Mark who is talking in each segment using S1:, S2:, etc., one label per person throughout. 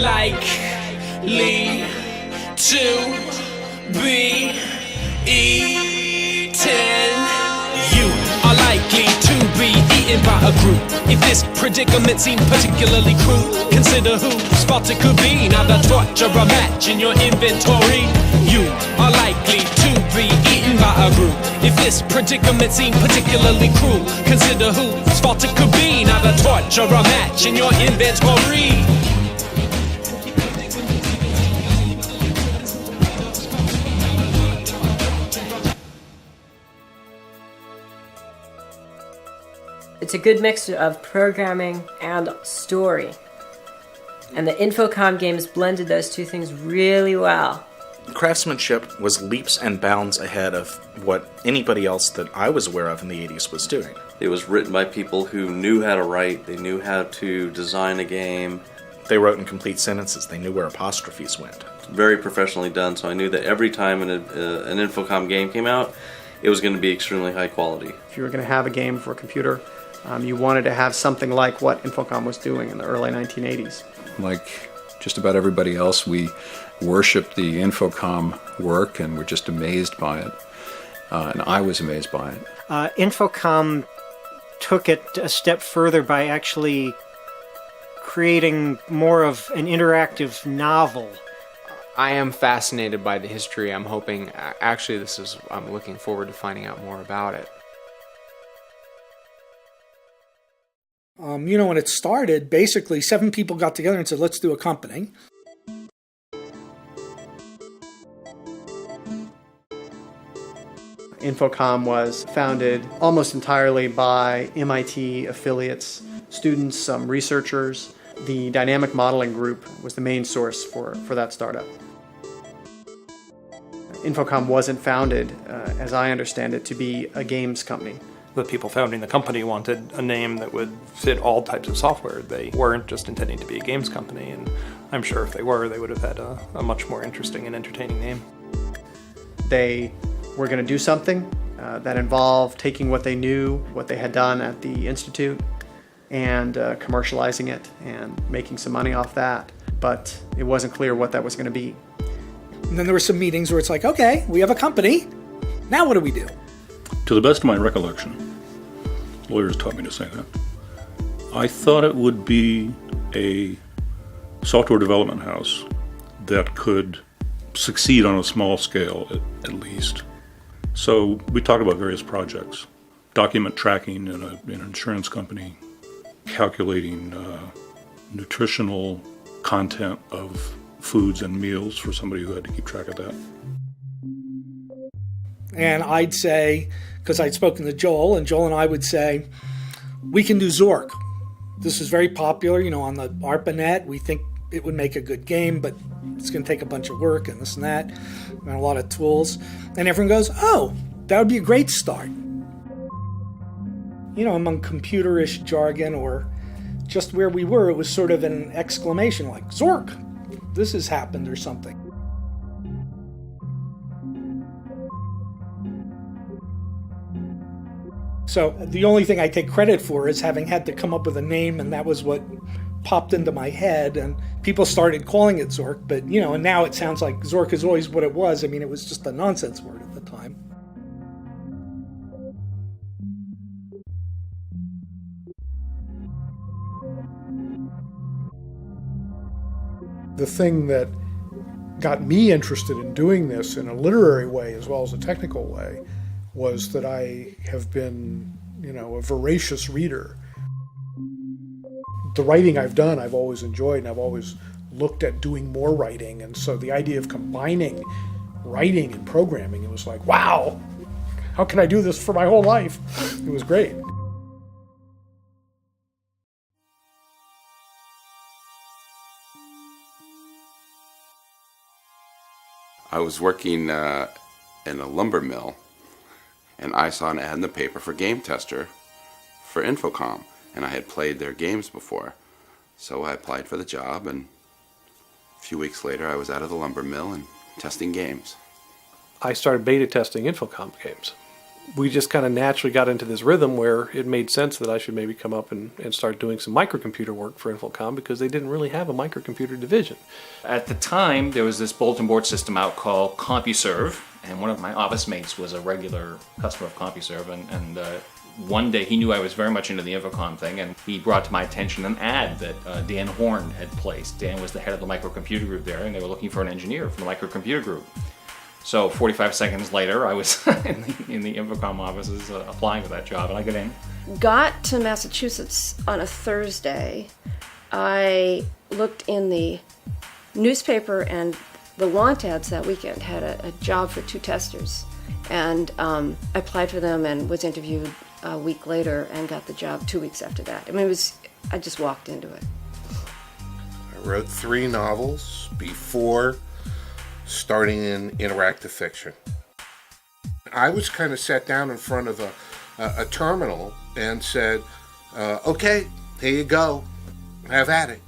S1: likely to be eaten. You are likely to be eaten by a group. If this predicament seems particularly cruel, consider whose fault it could be. Now the torture a match in your inventory. You are likely to be eaten by a group. If this predicament seems particularly cruel, consider whose fault it could be. Now the torture a match in your inventory.
S2: It's a good mix of programming and story. And the Infocom games blended those two things really well.
S3: Craftsmanship was leaps and bounds ahead of what anybody else that I was aware of in the 80s was doing.
S4: It was written by people who knew how to write, they knew how to design a game.
S3: They wrote in complete sentences, they knew where apostrophes went.
S4: Very professionally done, so I knew that every time an Infocom game came out, it was going to be extremely high quality.
S5: If you were going to have a game for a computer, you wanted to have something like what Infocom was doing in the early 1980s.
S6: Like just about everybody else, we worshipped the Infocom work and were just amazed by it. And I was amazed by it.
S7: Infocom took it a step further by actually creating more of an interactive novel.
S8: I am fascinated by the history. I'm hoping, actually I'm looking forward to finding out more about it.
S9: When it started, basically 7 people got together and said, let's do a company.
S5: Infocom was founded almost entirely by MIT affiliates, students, some researchers. The dynamic modeling group was the main source for that startup. Infocom wasn't founded, as I understand it, to be a games company.
S10: The people founding the company wanted a name that would fit all types of software. They weren't just intending to be a games company, and I'm sure if they were, they would have had a much more interesting and entertaining name.
S5: They were going to do something that involved taking what they knew, what they had done at the Institute, and commercializing it and making some money off that. But it wasn't clear what that was going to be.
S9: And then there were some meetings where it's like, okay, we have a company. Now what do we do?
S11: To the best of my recollection, lawyers taught me to say that, I thought it would be a software development house that could succeed on a small scale, at least. So we talked about various projects, document tracking in an insurance company, calculating nutritional content of foods and meals for somebody who had to keep track of that.
S9: And I'd say, because I'd spoken to Joel, and Joel and I would say, we can do Zork. This is very popular, on the ARPANET. We think it would make a good game, but it's going to take a bunch of work and this and that, and a lot of tools. And everyone goes, oh, that would be a great start. Among computerish jargon or just where we were, it was sort of an exclamation like, Zork, this has happened or something. So the only thing I take credit for is having had to come up with a name, and that was what popped into my head, and people started calling it Zork, but and now it sounds like Zork is always what it was. I mean, it was just a nonsense word at the time.
S12: The thing that got me interested in doing this in a literary way as well as a technical way was that I have been, a voracious reader. The writing I've done, I've always enjoyed, and I've always looked at doing more writing. And so the idea of combining writing and programming, it was like, wow, how can I do this for my whole life? It was great.
S13: I was working in a lumber mill, and I saw an ad in the paper for game tester for Infocom, and I had played their games before. So I applied for the job, and a few weeks later I was out of the lumber mill and testing games.
S10: I started beta testing Infocom games.
S14: we just kind of naturally got into this rhythm where it made sense that I should maybe come up and start doing some microcomputer work for Infocom, because they didn't really have a microcomputer division.
S15: At the time, there was this bulletin board system out called CompuServe, and one of my office mates was a regular customer of CompuServe, and one day he knew I was very much into the Infocom thing, and he brought to my attention an ad that Dan Horn had placed. Dan was the head of the microcomputer group there, and they were looking for an engineer from the microcomputer group. So 45 seconds later, I was in the Infocom offices applying for that job, and I got in.
S16: Got to Massachusetts on a Thursday. I looked in the newspaper, and the want ads that weekend had a job for 2 testers. And I applied for them and was interviewed a week later and got the job 2 weeks after that. I mean, I just walked into it.
S17: I wrote 3 novels before starting in interactive fiction. I was kind of sat down in front of a terminal and said, okay, here you go, have at it.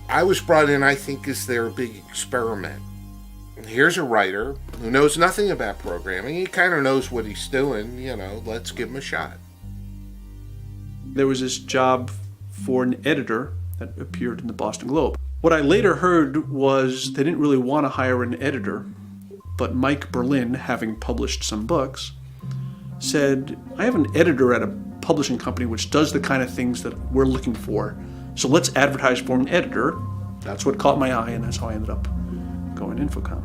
S17: I was brought in, I think, as their big experiment. Here's a writer who knows nothing about programming. He kind of knows what he's doing, let's give him a shot.
S18: There was this job for an editor that appeared in the Boston Globe. What I later heard was they didn't really want to hire an editor, but Mike Berlin, having published some books, said, I have an editor at a publishing company which does the kind of things that we're looking for, so let's advertise for an editor. That's what caught my eye, and that's how I ended up going Infocom.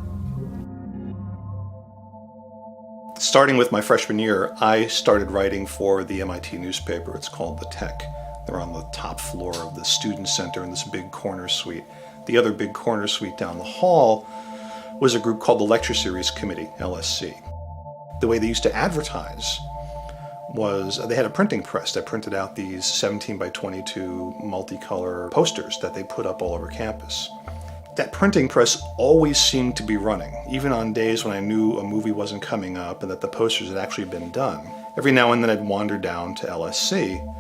S19: Starting with my freshman year, I started writing for the MIT newspaper. It's called The Tech. They're on the top floor of the student center in this big corner suite. The other big corner suite down the hall was a group called the Lecture Series Committee, LSC. The way they used to advertise was they had a printing press that printed out these 17 by 22 multicolor posters that they put up all over campus. That printing press always seemed to be running, even on days when I knew a movie wasn't coming up and that the posters had actually been done. Every now and then I'd wander down to LSC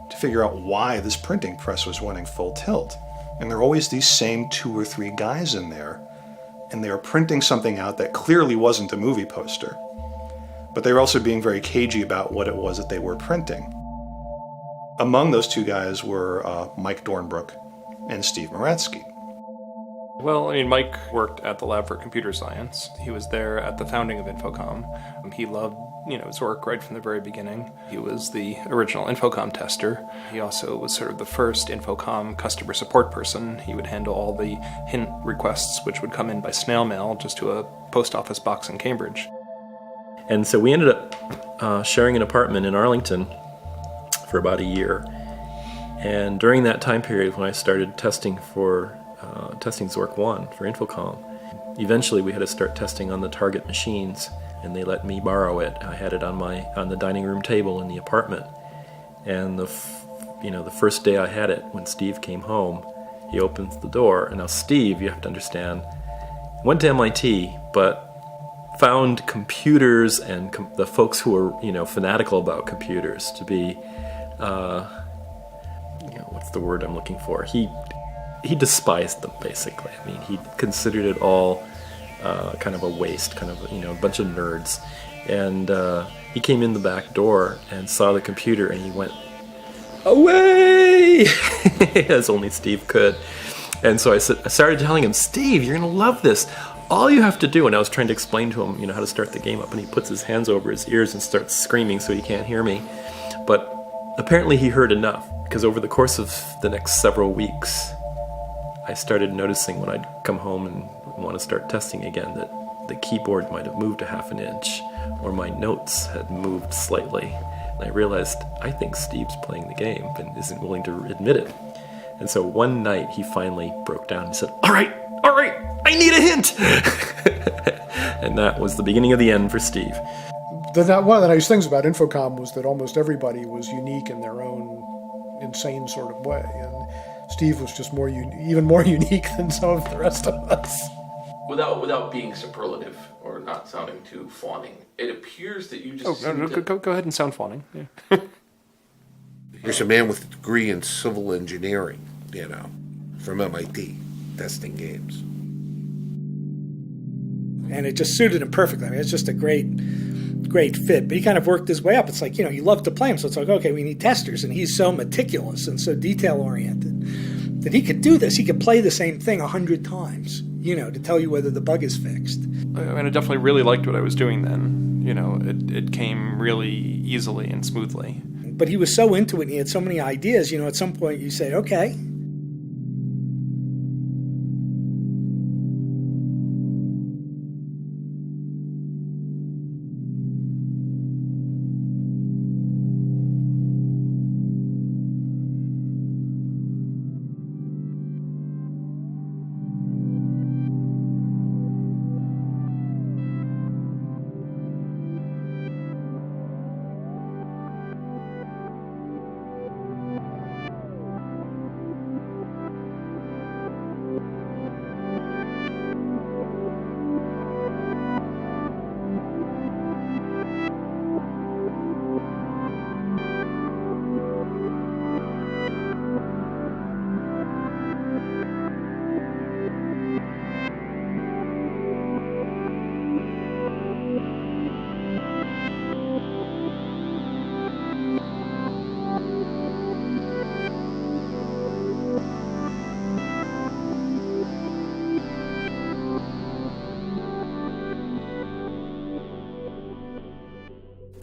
S19: to figure out why this printing press was running full tilt. And there were always these same 2 or 3 guys in there, and they were printing something out that clearly wasn't a movie poster. But they were also being very cagey about what it was that they were printing. Among those 2 guys were Mike Dornbrook and Steve Moratsky.
S10: Well, I mean, Mike worked at the Lab for Computer Science. He was there at the founding of Infocom. He loved, his work right from the very beginning. He was the original Infocom tester. He also was sort of the first Infocom customer support person. He would handle all the hint requests, which would come in by snail mail just to a post office box in Cambridge.
S20: And so we ended up sharing an apartment in Arlington for about a year. And during that time period, when I started testing Zork 1 for Infocom, eventually we had to start testing on the target machines, and they let me borrow it. I had it on the dining room table in the apartment. And the first day I had it, when Steve came home, he opens the door. And now Steve, you have to understand, went to MIT, but found computers and the folks who were, fanatical about computers to be, what's the word I'm looking for? He despised them, basically. I mean, he considered it all kind of a waste, kind of, a bunch of nerds. And he came in the back door and saw the computer, and he went, away! As only Steve could. And so I started telling him, Steve, you're going to love this. All you have to do, and I was trying to explain to him, how to start the game up, and he puts his hands over his ears and starts screaming so he can't hear me. But apparently he heard enough, because over the course of the next several weeks, I started noticing when I'd come home and want to start testing again that the keyboard might have moved a half an inch, or my notes had moved slightly. And I realized, I think Steve's playing the game, but isn't willing to admit it. And so one night he finally broke down and said, all right, I need a hint! And that was the beginning of the end for Steve.
S12: One of the nice things about Infocom was that almost everybody was unique in their own insane sort of way. And Steve was just even more unique than some of the rest of us.
S15: Without being superlative or not sounding too fawning, it appears that you just...
S10: Go ahead and sound fawning. Yeah.
S17: Here's a man with a degree in civil engineering, from MIT, testing games.
S9: And it just suited him perfectly. I mean, it's just a great great fit, but he kind of worked his way up. It's like, he loved to play him, so it's like, okay, we need testers, and he's so meticulous and so detail-oriented that he could do this. He could play the same thing 100 times, to tell you whether the bug is fixed.
S10: I mean, I definitely really liked what I was doing then. It came really easily and smoothly.
S9: But he was so into it, and he had so many ideas, at some point you say, okay.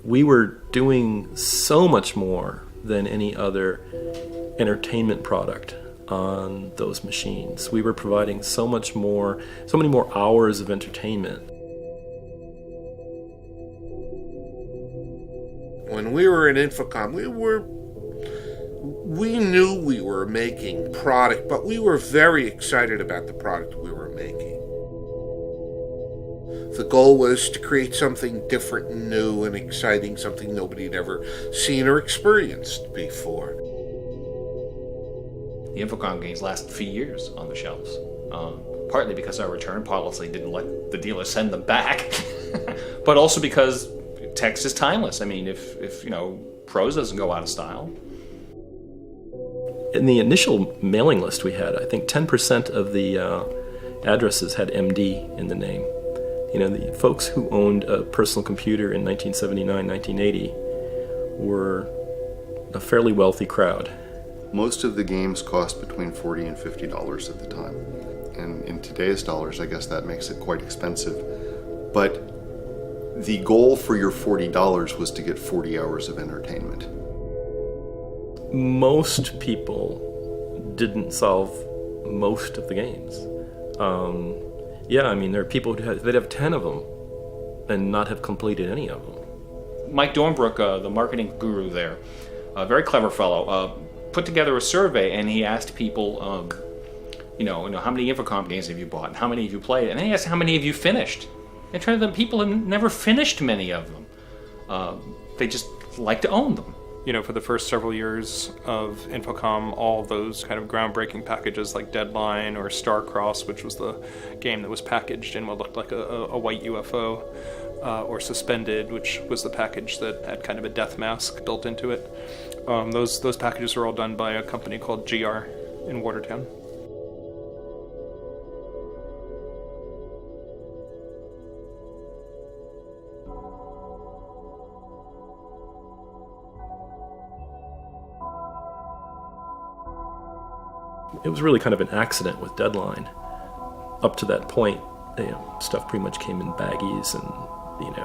S20: We were doing so much more than any other entertainment product on those machines. We were providing so many more hours of entertainment.
S17: When we were in Infocom, we knew we were making product, but we were very excited about the product we were making. The goal was to create something different and new and exciting, something nobody had ever seen or experienced before.
S15: The Infocom games lasted a few years on the shelves, partly because our return policy didn't let the dealer send them back, but also because text is timeless. I mean, if prose doesn't go out of style.
S20: In the initial mailing list we had, I think 10% of the addresses had MD in the name. The folks who owned a personal computer in 1979, 1980 were a fairly wealthy crowd.
S21: Most of the games cost between $40 and $50 at the time. And in today's dollars, I guess that makes it quite expensive. But the goal for your $40 was to get 40 hours of entertainment.
S20: Most people didn't solve most of the games. There are people that have 10 of them and not have completed any of them.
S15: Mike Dornbrook, the marketing guru there, a very clever fellow, put together a survey, and he asked people, how many Infocom games have you bought, and how many have you played, and then he asked how many have you finished. And turns out people have never finished many of them. They just like to own them.
S10: For the first several years of Infocom, all of those kind of groundbreaking packages like Deadline or Starcross, which was the game that was packaged in what looked like a white UFO, or Suspended, which was the package that had kind of a death mask built into it. Those packages were all done by a company called GR in Watertown.
S20: It was really kind of an accident with Deadline. Up to that point, stuff pretty much came in baggies, and it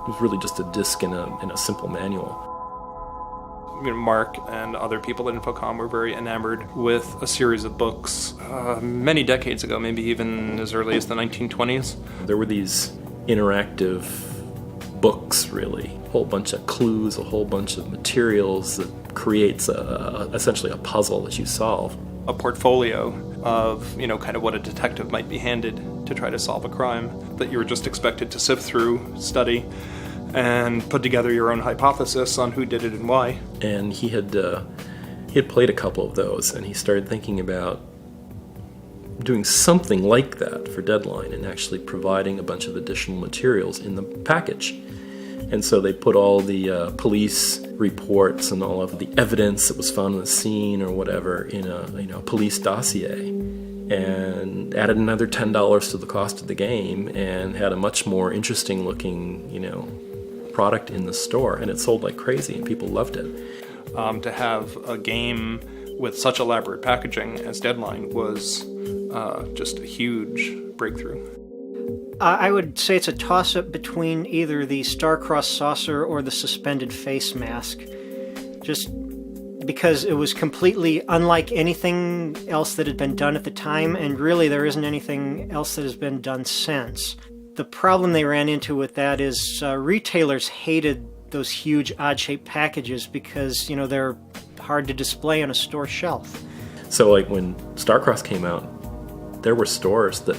S20: was really just a disc in a simple manual.
S10: Mark and other people at Infocom were very enamored with a series of books many decades ago, maybe even as early as the 1920s.
S20: There were these interactive books, really. A whole bunch of clues, a whole bunch of materials that creates essentially a puzzle that you solve.
S10: A portfolio of, kind of what a detective might be handed to try to solve a crime that you were just expected to sift through, study, and put together your own hypothesis on who did it and why.
S20: And he had played a couple of those, and he started thinking about doing something like that for Deadline and actually providing a bunch of additional materials in the package. And so they put all the police reports and all of the evidence that was found on the scene or whatever in a police dossier, and added another $10 to the cost of the game, and had a much more interesting looking, product in the store, and it sold like crazy, and people loved it.
S10: To have a game with such elaborate packaging as Deadline was just a huge breakthrough.
S7: I would say it's a toss-up between either the star-crossed saucer or the suspended face mask. Just because it was completely unlike anything else that had been done at the time, and really there isn't anything else that has been done since. The problem they ran into with that is retailers hated those huge odd-shaped packages because, they're hard to display on a store shelf.
S20: So like when Starcross came out, there were stores that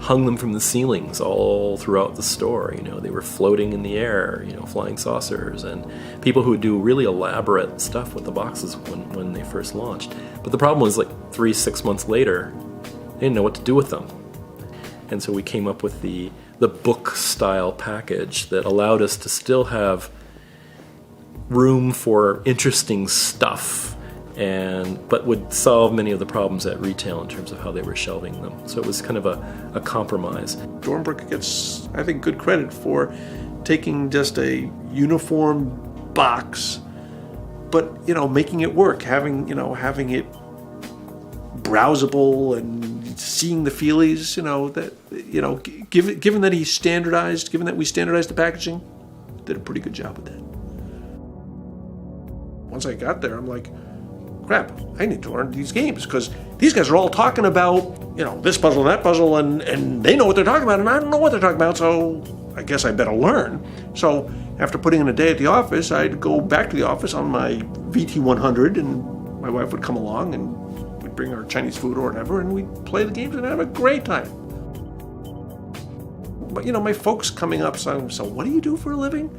S20: hung them from the ceilings all throughout the store. They were floating in the air, flying saucers, and people who would do really elaborate stuff with the boxes when they first launched. But the problem was, like 3-6 months later, they didn't know what to do with them. And so we came up with the book style package that allowed us to still have room for interesting stuff, but would solve many of the problems at retail in terms of how they were shelving them. So it was kind of a compromise.
S18: Dornbrook gets, I think, good credit for taking just a uniform box, but making it work, having it browsable and seeing the feelies. Given that he standardized, given that we standardized the packaging, did a pretty good job with that. Once I got there, I'm like, crap, I need to learn these games because these guys are all talking about, this puzzle and that puzzle, and they know what they're talking about, and I don't know what they're talking about, so I guess I better learn. So after putting in a day at the office, I'd go back to the office on my VT100, and my wife would come along, and we'd bring her Chinese food or whatever, and we'd play the games and have a great time. But, my folks coming up saying, so what do you do for a living?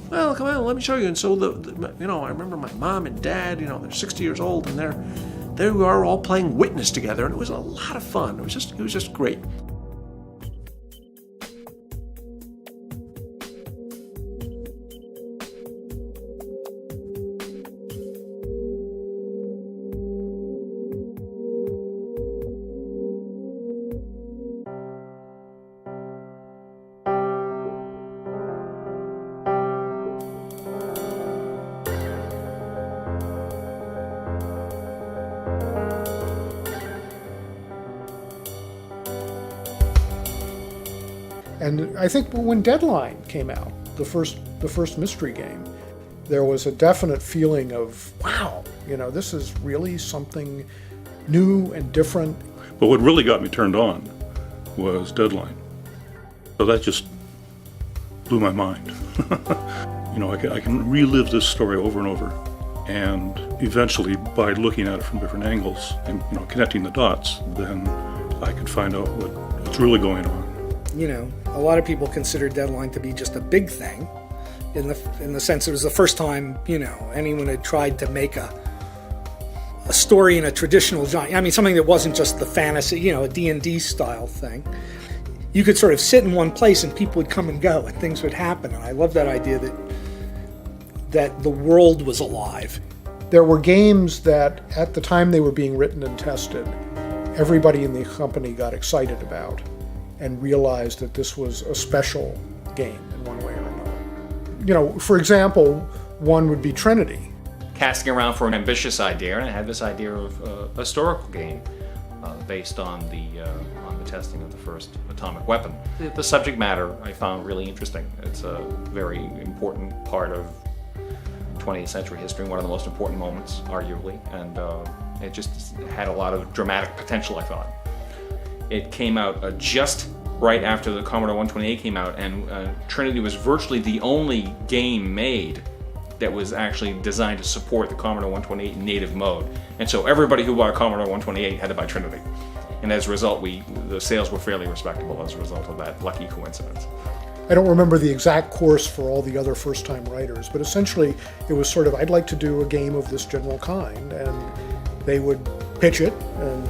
S18: Well, come on, let me show you. And so, I remember my mom and dad, they're 60 years old, and they were all playing Witness together, and it was a lot of fun. It was just great.
S12: And I think when Deadline came out, the first mystery game, there was a definite feeling of, wow, this is really something new and different.
S11: But what really got me turned on was Deadline. So that just blew my mind. I can relive this story over and over. And eventually, by looking at it from different angles and connecting the dots, then I could find out what's really going on.
S9: A lot of people consider Deadline to be just a big thing, in the sense it was the first time anyone had tried to make a story in a traditional genre. I mean, something that wasn't just the fantasy, a D&D style thing. You could sort of sit in one place and people would come and go and things would happen. And I love that idea that the world was alive.
S12: There were games that, at the time they were being written and tested, everybody in the company got excited about and realized that this was a special game in one way or another. For example, one would be Trinity.
S15: Casting around for an ambitious idea, and I had this idea of a historical game based on the testing of the first atomic weapon. The subject matter I found really interesting. It's a very important part of 20th century history, one of the most important moments, arguably, and it just had a lot of dramatic potential, I thought. It came out just right after the Commodore 128 came out, and Trinity was virtually the only game made that was actually designed to support the Commodore 128 in native mode. And so everybody who bought a Commodore 128 had to buy Trinity. And as a result, the sales were fairly respectable as a result of that lucky coincidence.
S12: I don't remember the exact course for all the other first-time writers, but essentially it was sort of, I'd like to do a game of this general kind, and they would pitch it, and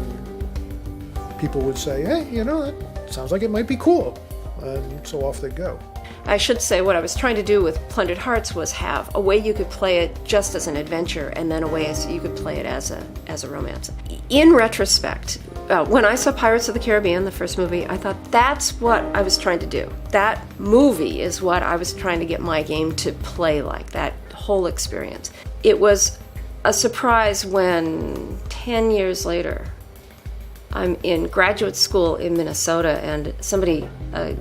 S12: people would say, hey, that sounds like it might be cool, and so off they'd go.
S16: I should say what I was trying to do with Plundered Hearts was have a way you could play it just as an adventure, and then a way you could play it as a romance. In retrospect, when I saw Pirates of the Caribbean, the first movie, I thought that's what I was trying to do. That movie is what I was trying to get my game to play like, that whole experience. It was a surprise when 10 years later, I'm in graduate school in Minnesota and somebody, a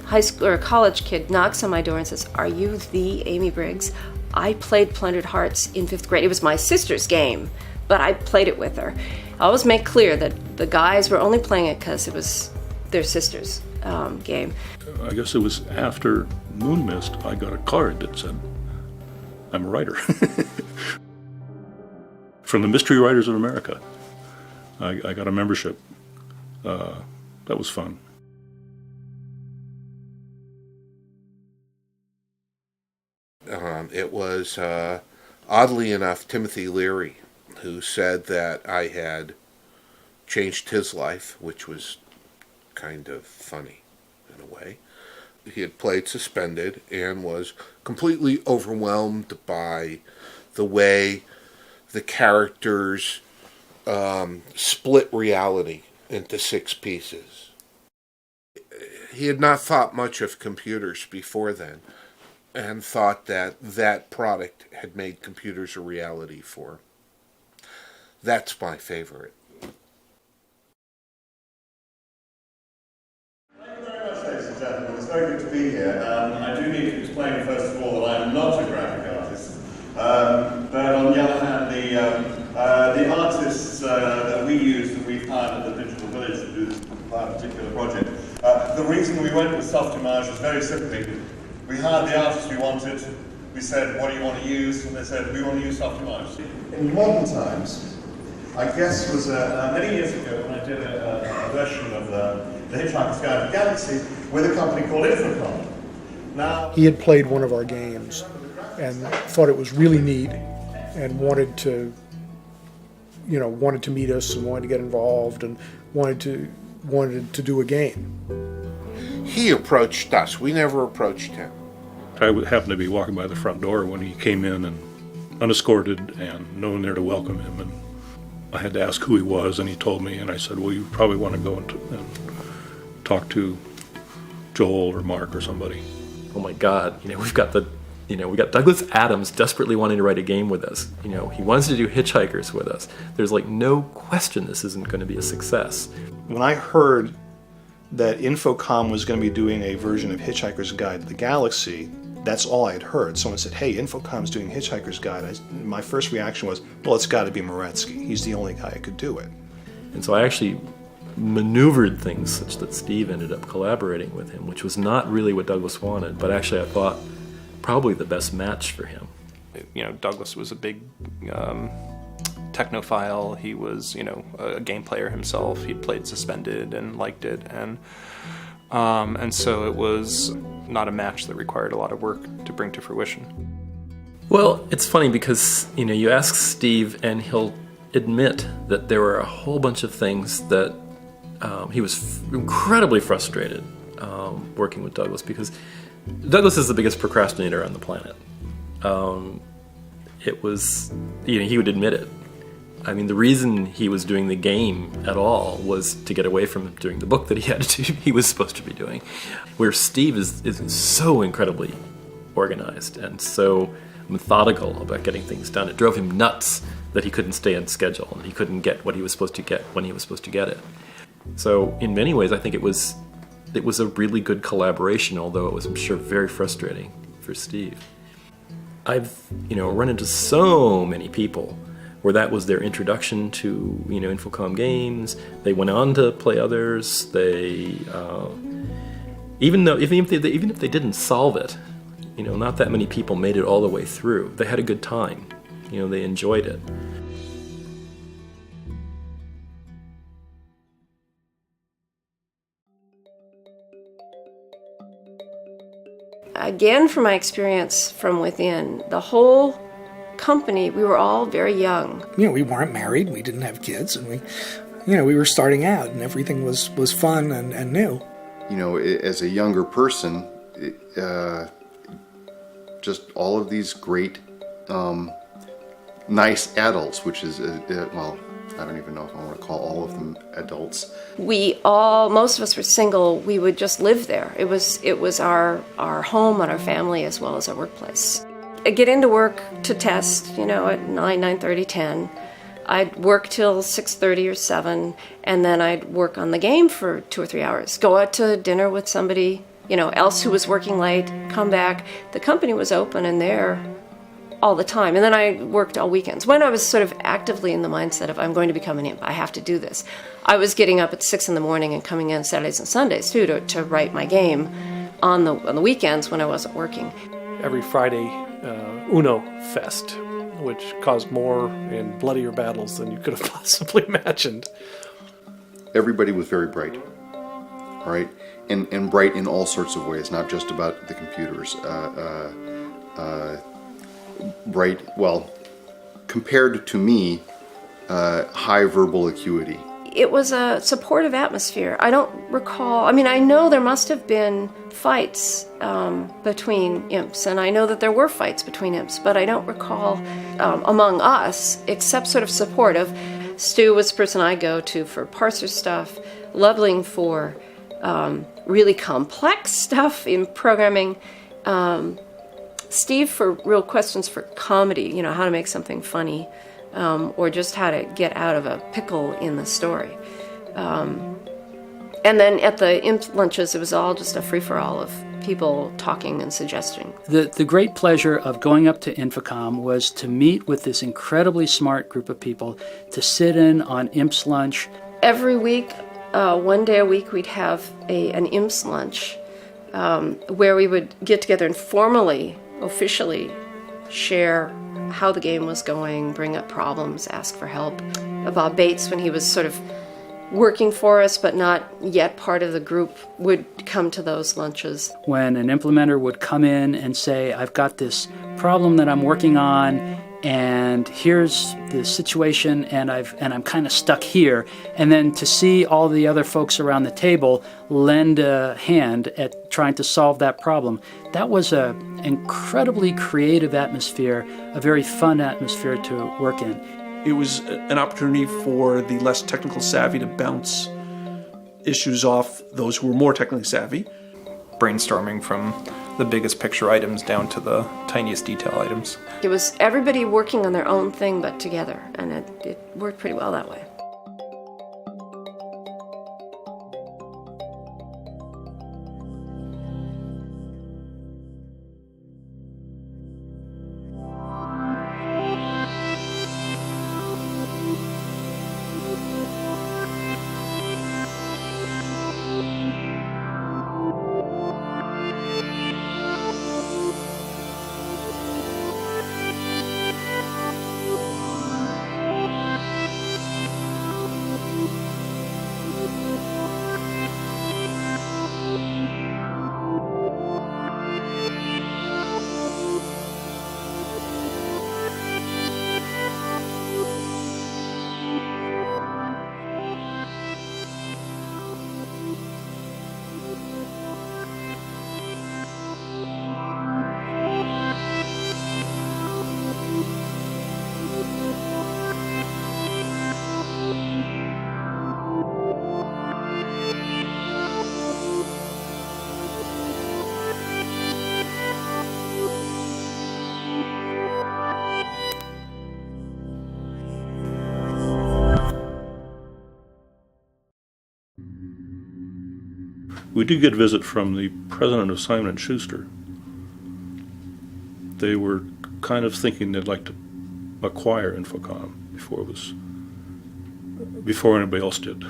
S16: high school or a college kid, knocks on my door and says, "Are you the Amy Briggs? I played Plundered Hearts in 5th grade. It was my sister's game, but I played it with her." I always make clear that the guys were only playing it because it was their sister's game.
S11: I guess it was after Moon Mist, I got a card that said, "I'm a writer." From the Mystery Writers of America. I got a membership. That was fun.
S17: It was, oddly enough, Timothy Leary, who said that I had changed his life, which was kind of funny in a way. He had played Suspended and was completely overwhelmed by the way the characters split reality into 6 pieces. He had not thought much of computers before then, and thought that that product had made computers a reality for him. That's my favorite.
S1: Thank you very much, ladies and gentlemen. It's very good to be here. I do need to explain, first of all, that I'm not a graphic artist. But on the other hand, the artists that we use, that we've hired at the Digital Village to do this particular project, the reason we went with Softimage is very simply, we hired the artist we wanted, we said, "What do you want to use?" And they said, "We want to use Softimage." In modern times, I guess was many years ago when I did a version of the Hitchhiker's Guide to the Galaxy with a company called Infocom. Now,
S12: He had played one of our games and thought it was really neat and wanted to meet us and wanted to get involved and wanted to do a game.
S17: He approached us. We never approached him.
S11: I happened to be walking by the front door when he came in, and unescorted, and no one there to welcome him. And I had to ask who he was, and he told me, and I said, "Well, you probably want to go and talk to Joel or Mark or somebody."
S20: Oh my God! We got Douglas Adams desperately wanting to write a game with us. He wants to do Hitchhikers with us. There's no question this isn't going to be a success.
S19: When I heard that Infocom was going to be doing a version of Hitchhiker's Guide to the Galaxy, that's all I had heard. Someone said, "Hey, Infocom's doing Hitchhiker's Guide." My first reaction was, well, it's got to be Moretzky. He's the only guy who could do it.
S20: And so I actually maneuvered things such that Steve ended up collaborating with him, which was not really what Douglas wanted, but actually I thought probably the best match for him.
S10: Douglas was a big technophile. He was, a game player himself. He'd played Suspended and liked it, and so it was not a match that required a lot of work to bring to fruition.
S20: Well, it's funny because you ask Steve and he'll admit that there were a whole bunch of things that he was incredibly frustrated working with Douglas, because Douglas is the biggest procrastinator on the planet. It was, he would admit it. I mean, the reason he was doing the game at all was to get away from doing the book that he was supposed to be doing. Where Steve is so incredibly organized and so methodical about getting things done. It drove him nuts that he couldn't stay on schedule and he couldn't get what he was supposed to get when he was supposed to get it. So in many ways, I think it was a really good collaboration, although it was, I'm sure, very frustrating for Steve. I've run into so many people where that was their introduction to Infocom games. They went on to play others. They even if they didn't solve it, not that many people made it all the way through. They had a good time. They enjoyed it.
S16: Again, from my experience from within, the whole company, we were all very young.
S9: We weren't married, we didn't have kids, and we were starting out, and everything was fun and new.
S21: As a younger person, just all of these great, nice adults, which is, I don't even know if I want to call all of them adults.
S16: Most of us were single. We would just live there. It was our home and our family as well as our workplace. I'd get into work to test, at 9:30, 10. I'd work till 6:30 or 7, and then I'd work on the game for 2 or 3 hours. Go out to dinner with somebody, else who was working late, come back. The company was open and there all the time. And then I worked all weekends. When I was sort of actively in the mindset of I'm going to become an imp, I have to do this, I was getting up at 6 in the morning and coming in Saturdays and Sundays too to write my game on the weekends when I wasn't working.
S14: Every Friday, Uno Fest, which caused more and bloodier battles than you could have possibly imagined.
S21: Everybody was very bright, all right? And bright in all sorts of ways, not just about the computers. Bright, well, compared to me, high verbal acuity.
S16: It was a supportive atmosphere. I don't recall, I know there must have been fights between imps, and I know that there were fights between imps, but I don't recall among us, except sort of supportive. Stu was the person I go to for parser stuff, Loveling for really complex stuff in programming, Steve for real questions for comedy, how to make something funny, or just how to get out of a pickle in the story. And then at the imp lunches, it was all just a free-for-all of people talking and suggesting.
S2: The great pleasure of going up to Infocom was to meet with this incredibly smart group of people, to sit in on Imp's lunch.
S16: Every week, 1 day a week, we'd have an Imp's lunch where we would get together and formally, officially share how the game was going, bring up problems, ask for help. Bob Bates, when he was sort of working for us but not yet part of the group, would come to those lunches.
S2: When an implementer would come in and say, I've got this problem that I'm working on, and here's the situation, and I'm kind of stuck here, and then to see all the other folks around the table lend a hand at trying to solve that problem, that was an incredibly creative atmosphere, a very fun atmosphere to work in.
S18: It was an opportunity for the less technical savvy to bounce issues off those who were more technically savvy.
S10: Brainstorming from the biggest picture items down to the tiniest detail items.
S16: It was everybody working on their own thing but together, and it worked pretty well that way.
S11: We did get a visit from the president of Simon & Schuster. They were kind of thinking they'd like to acquire Infocom before anybody else did.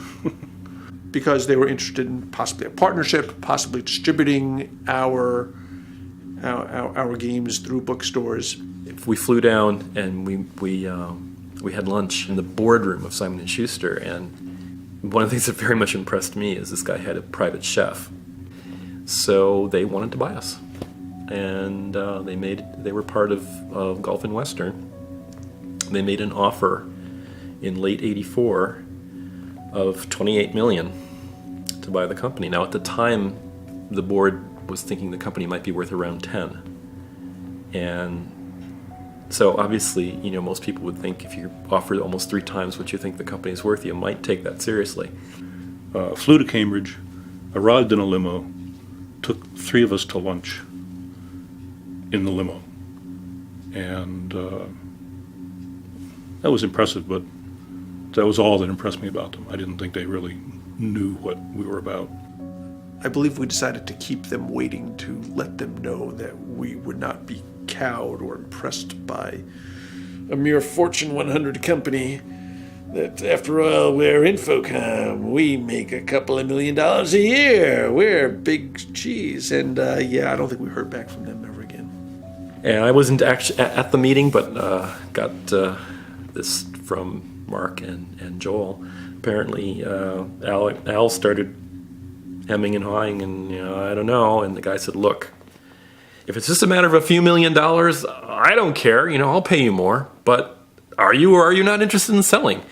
S18: Because they were interested in possibly a partnership, possibly distributing our games through bookstores.
S20: If we flew down and we had lunch in the boardroom of Simon & Schuster, and one of the things that very much impressed me is this guy had a private chef. So they wanted to buy us. And they were part of Gulf and Western. They made an offer in late '84 of $28 million to buy the company. Now at the time, the board was thinking the company might be worth around 10. And So obviously, most people would think if you offer almost 3 times what you think the company's worth, you might take that seriously.
S11: Flew to Cambridge, arrived in a limo, took 3 of us to lunch in the limo. And that was impressive, but that was all that impressed me about them. I didn't think they really knew what we were about.
S18: I believe we decided to keep them waiting to let them know that we would not be cowed or impressed by a mere Fortune 100 company. That after all, we're Infocom. We make a couple of $1 million a year. We're big cheese. And I don't think we heard back from them ever again.
S20: And I wasn't actually at the meeting, but got this from Mark and Joel. Apparently, Al started hemming and hawing, and I don't know. And the guy said, "Look, if it's just a matter of a few $1 million, I don't care. I'll pay you more. But are you or are you not interested in selling?"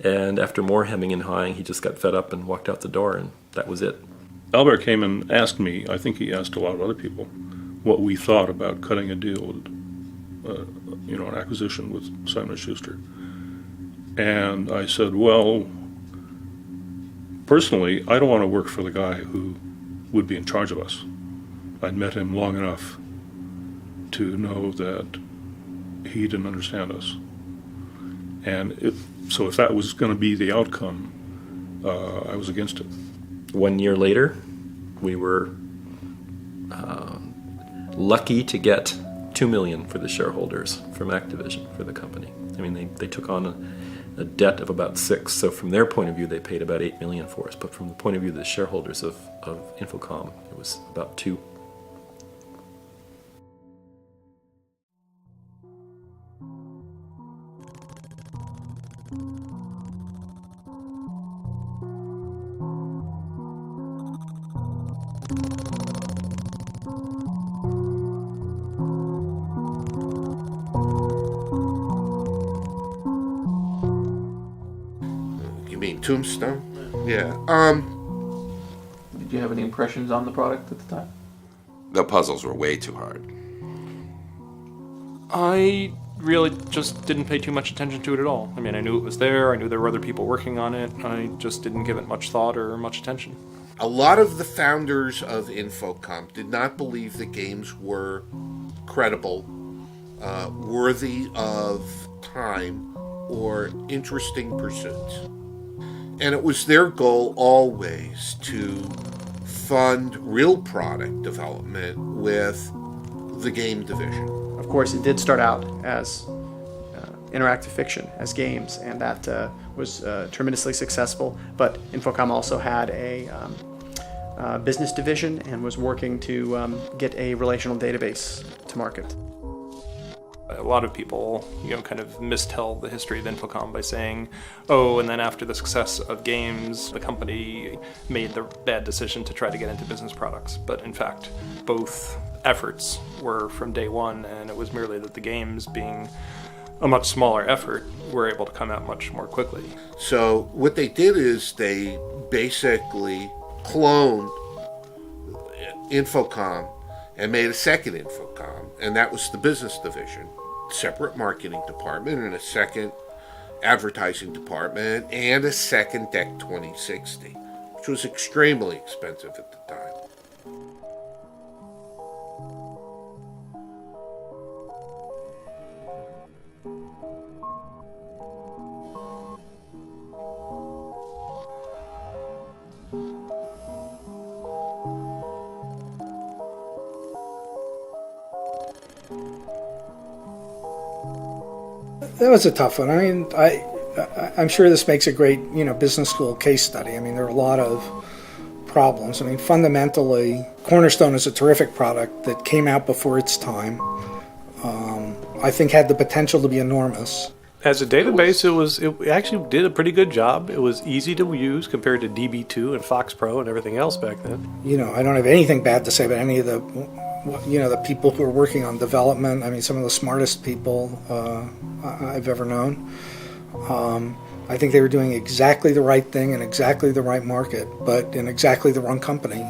S20: And after more hemming and hawing, he just got fed up and walked out the door, and that was it.
S11: Albert came and asked me, I think he asked a lot of other people, what we thought about cutting a deal with, an acquisition with Simon & Schuster. And I said, well, personally, I don't want to work for the guy who would be in charge of us. I'd met him long enough to know that he didn't understand us. And so if that was going to be the outcome, I was against it.
S20: 1 year later, we were lucky to get $2 million for the shareholders from Activision for the company. I mean, they took on a debt of about $6 million, so from their point of view, they paid about $8 million for us. But from the point of view of the shareholders of Infocom, it was about $2 million.
S17: You mean Tombstone? Yeah.
S3: Did you have any impressions on the product at the time?
S13: The puzzles were way too hard.
S10: I really just didn't pay too much attention to it at all. I mean, I knew it was there, I knew there were other people working on it, I just didn't give it much thought or much attention.
S17: A lot of the founders of Infocom did not believe the games were credible, worthy of time, or interesting pursuits. And it was their goal always to fund real product development with the game division.
S5: Of course, it did start out as interactive fiction, as games, and that was tremendously successful. But Infocom also had a business division and was working to get a relational database to market.
S10: A lot of people, kind of mistell the history of Infocom by saying, oh, and then after the success of games, the company made the bad decision to try to get into business products. But in fact, both efforts were from day one, and it was merely that the games, being a much smaller effort, were able to come out much more quickly.
S17: So what they did is they basically cloned Infocom and made a second Infocom, and that was the business division. Separate marketing department and a second advertising department and a second Deck 2060, which was extremely expensive at the time.
S9: That was a tough one. I mean, I'm sure this makes a great, business school case study. I mean, there are a lot of problems. I mean, fundamentally, Cornerstone is a terrific product that came out before its time. I think had the potential to be enormous.
S14: As a database, it actually did a pretty good job. It was easy to use compared to DB2 and Fox Pro and everything else back then.
S9: I don't have anything bad to say about any of the people who are working on development. I mean, some of the smartest people I've ever known. I think they were doing exactly the right thing in exactly the right market, but in exactly the wrong company.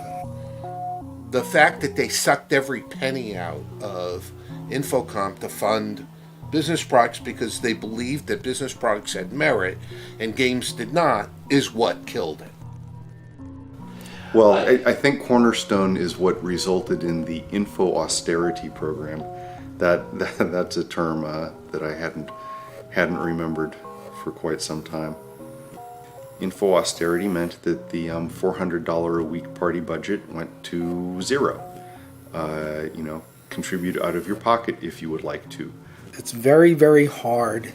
S17: The fact that they sucked every penny out of Infocom to fund business products because they believed that business products had merit and games did not is what killed it.
S21: Well, I think Cornerstone is what resulted in the info austerity program. That's a term that I hadn't remembered for quite some time. Info austerity meant that the $400 a week party budget went to zero. Contribute out of your pocket if you would like to.
S9: It's very, very hard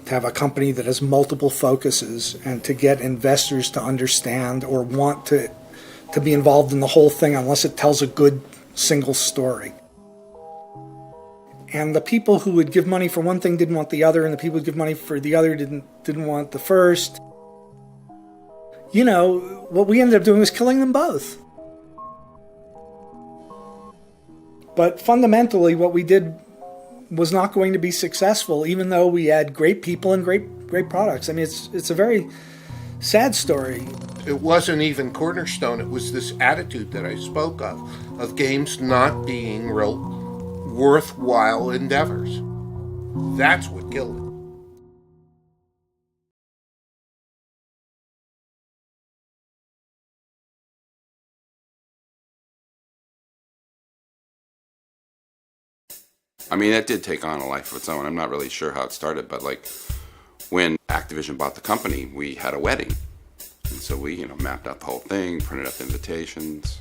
S9: to have a company that has multiple focuses and to get investors to understand or want to be involved in the whole thing unless it tells a good single story. And the people who would give money for one thing didn't want the other, and the people who would give money for the other didn't want the first. What we ended up doing was killing them both. But fundamentally, what we did was not going to be successful, even though we had great people and great products. I mean, it's a very sad story.
S17: It wasn't even Cornerstone. It was this attitude that I spoke of games not being real worthwhile endeavors. That's what killed it.
S13: I mean, that did take on a life of its own. I'm not really sure how it started, but when Activision bought the company, we had a wedding. And so we, mapped out the whole thing, printed up invitations.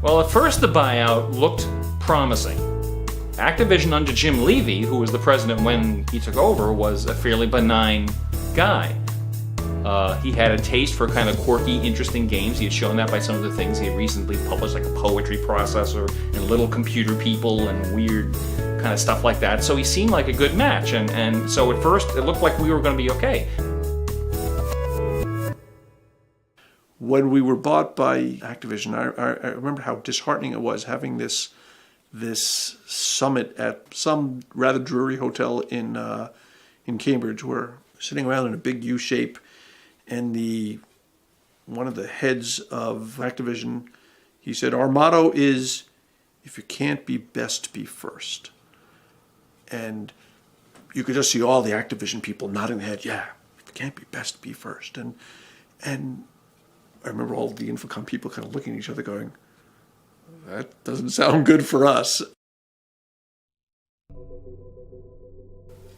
S15: Well, at first the buyout looked promising. Activision under Jim Levy, who was the president when he took over, was a fairly benign guy. He had a taste for kind of quirky, interesting games. He had shown that by some of the things he had recently published, like a poetry processor and little computer people and weird kind of stuff like that. So he seemed like a good match. And so at first it looked like we were going to be okay.
S18: When we were bought by Activision, I remember how disheartening it was having this summit at some rather dreary hotel in Cambridge. We're sitting around in a big U shape, and one of the heads of Activision, he said, "Our motto is, if you can't be best, be first." And you could just see all the Activision people nodding their head, yeah, if you can't be best, be first. And I remember all the Infocom people kind of looking at each other going, that doesn't sound good for us.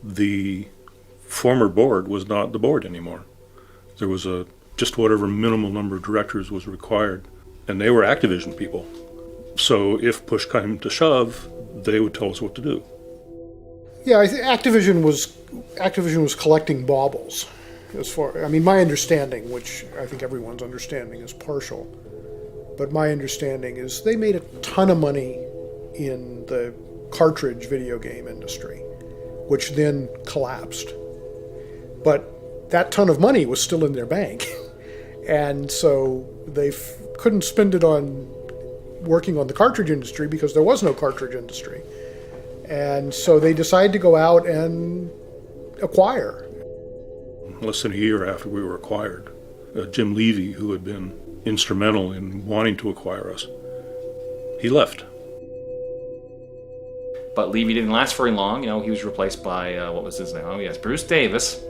S11: The former board was not the board anymore. There was just whatever minimal number of directors was required, and they were Activision people. So if push came to shove, they would tell us what to do.
S12: Yeah, I think Activision was collecting baubles. My understanding, which I think everyone's understanding is partial, but my understanding is they made a ton of money in the cartridge video game industry, which then collapsed. But that ton of money was still in their bank, and so they couldn't spend it on working on the cartridge industry because there was no cartridge industry. And so they decided to go out and acquire.
S11: Less than a year after we were acquired, Jim Levy, who had been instrumental in wanting to acquire us, he left.
S15: But Levy didn't last very long. He was replaced by, what was his name? Oh, yes, Bruce Davis,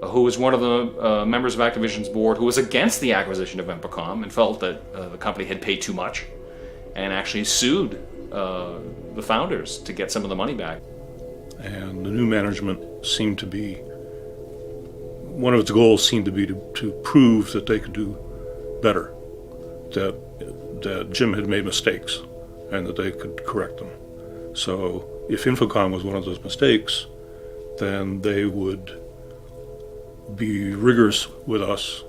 S15: who was one of the members of Activision's board who was against the acquisition of Infocom and felt that the company had paid too much and actually sued the founders to get some of the money back.
S11: And the new management seemed to be, one of its goals seemed to be to prove that they could do better, that Jim had made mistakes and that they could correct them. So if Infocom was one of those mistakes, then they would be rigorous with us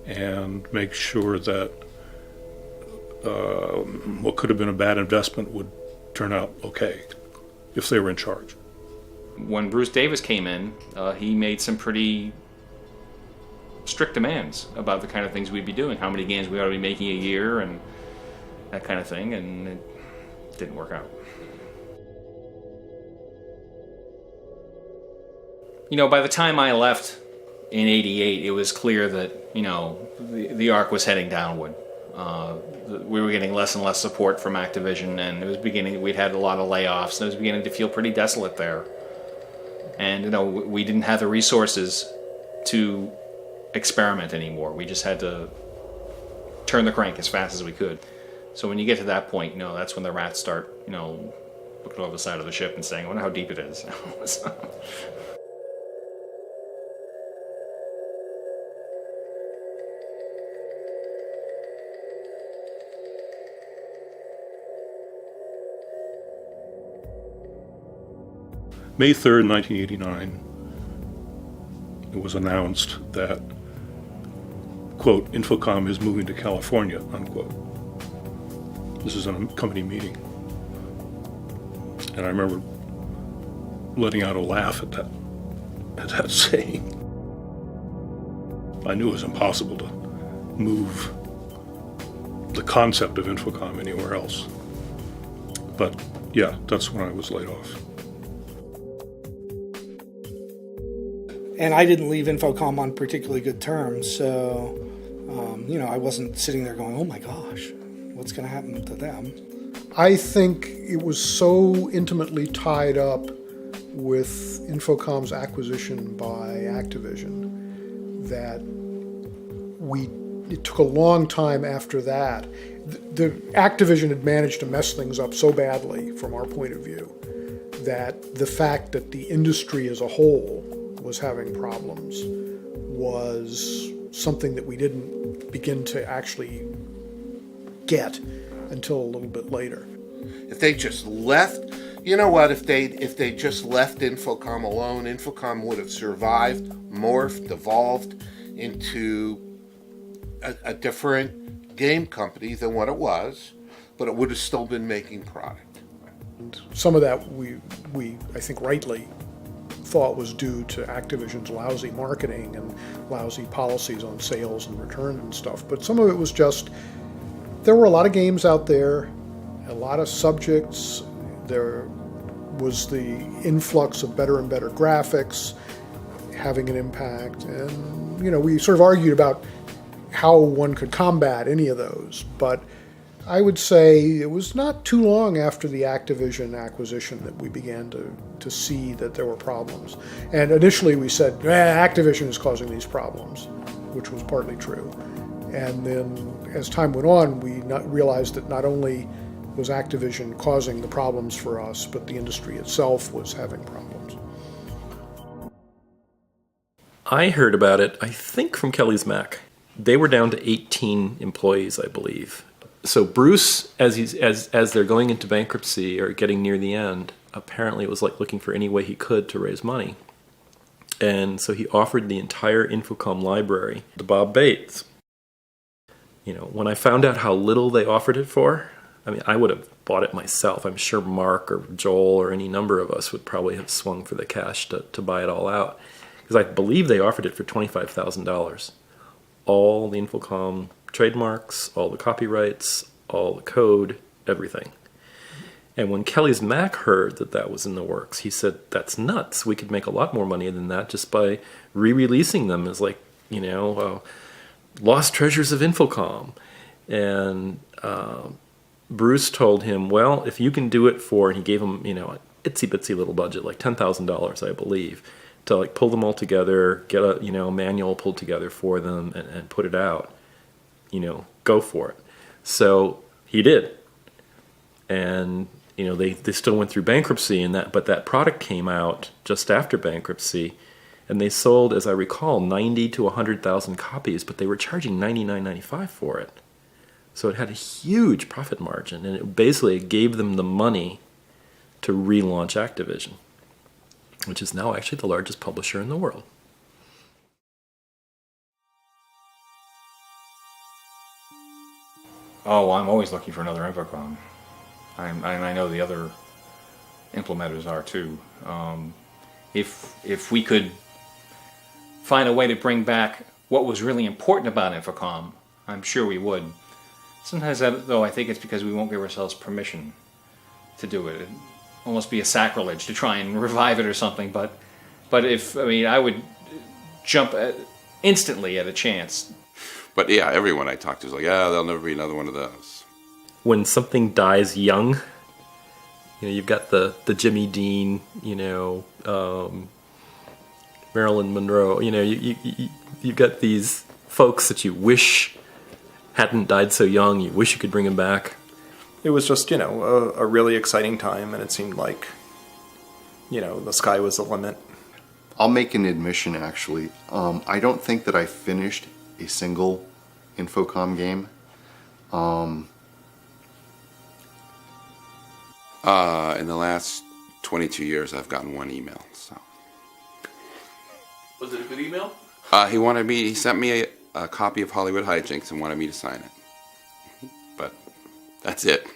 S11: and make sure that what could have been a bad investment would turn out okay if they were in charge.
S15: When Bruce Davis came in, he made some pretty strict demands about the kind of things we'd be doing, how many games we ought to be making a year and that kind of thing, and it didn't work out. By the time I left in '88, it was clear that, the arc was heading downward. We were getting less and less support from Activision, and it was beginning. We'd had a lot of layoffs, and it was beginning to feel pretty desolate there. And we didn't have the resources to experiment anymore. We just had to turn the crank as fast as we could. So when you get to that point, that's when the rats start, looking over the side of the ship and saying, "I wonder how deep it is."
S11: May 3rd, 1989, it was announced that, quote, Infocom is moving to California, unquote. This is in a company meeting. And I remember letting out a laugh at that saying. I knew it was impossible to move the concept of Infocom anywhere else. But yeah, that's when I was laid off.
S9: And I didn't leave Infocom on particularly good terms, so, I wasn't sitting there going, oh my gosh, what's going to happen to them?
S12: I think it was so intimately tied up with Infocom's acquisition by Activision that it took a long time after that. The Activision had managed to mess things up so badly from our point of view that the fact that the industry as a whole was having problems was something that we didn't begin to actually get until a little bit later.
S17: If they just left, if they just left Infocom alone, Infocom would have survived, morphed, evolved into a different game company than what it was, but it would have still been making product.
S12: And some of that we I think rightly thought was due to Activision's lousy marketing and lousy policies on sales and return and stuff. But some of it was just, there were a lot of games out there, a lot of subjects, there was the influx of better and better graphics having an impact, and we sort of argued about how one could combat any of those. But I would say it was not too long after the Activision acquisition that we began to see that there were problems. And initially we said, Activision is causing these problems, which was partly true. And then as time went on, we realized that not only was Activision causing the problems for us, but the industry itself was having problems.
S20: I heard about it, I think, from Kelly's Mac. They were down to 18 employees, I believe. So Bruce, as they're going into bankruptcy or getting near the end, apparently was like looking for any way he could to raise money. And so he offered the entire Infocom library to Bob Bates. When I found out how little they offered it for, I would have bought it myself. I'm sure Mark or Joel or any number of us would probably have swung for the cash to buy it all out. Because I believe they offered it for $25,000. All the Infocom trademarks, all the copyrights, all the code, everything. And when Kelly's Mac heard that was in the works, he said, that's nuts. We could make a lot more money than that just by re-releasing them as lost treasures of Infocom. And Bruce told him, well, if you can do it for, and he gave him, an itsy-bitsy little budget, like $10,000, I believe, to pull them all together, get a manual pulled together for them and put it out, go for it. So he did. And, they still went through bankruptcy but that product came out just after bankruptcy, and they sold, as I recall, 90 to 100,000 copies, but they were charging $99.95 for it. So it had a huge profit margin, and it basically gave them the money to relaunch Activision, which is now actually the largest publisher in the world.
S15: Oh, I'm always looking for another Infocom. I know the other implementers are too. If we could find a way to bring back what was really important about Infocom, I'm sure we would. Sometimes, though, I think it's because we won't give ourselves permission to do it. It'd almost be a sacrilege to try and revive it or something. But I would jump instantly at a chance.
S13: But yeah, everyone I talked to was like, yeah, there'll never be another one of those.
S20: When something dies young, you've got the Jimmy Dean, Marilyn Monroe, you've got these folks that you wish hadn't died so young, you wish you could bring them back.
S10: It was just, a really exciting time, and it seemed like, the sky was the limit.
S21: I'll make an admission, actually. I don't think that I finished a single Infocom game.
S13: In the last 22 years, I've gotten one email. So.
S3: Was it a good email?
S13: He sent me a copy of Hollywood Hijinks and wanted me to sign it. But that's it.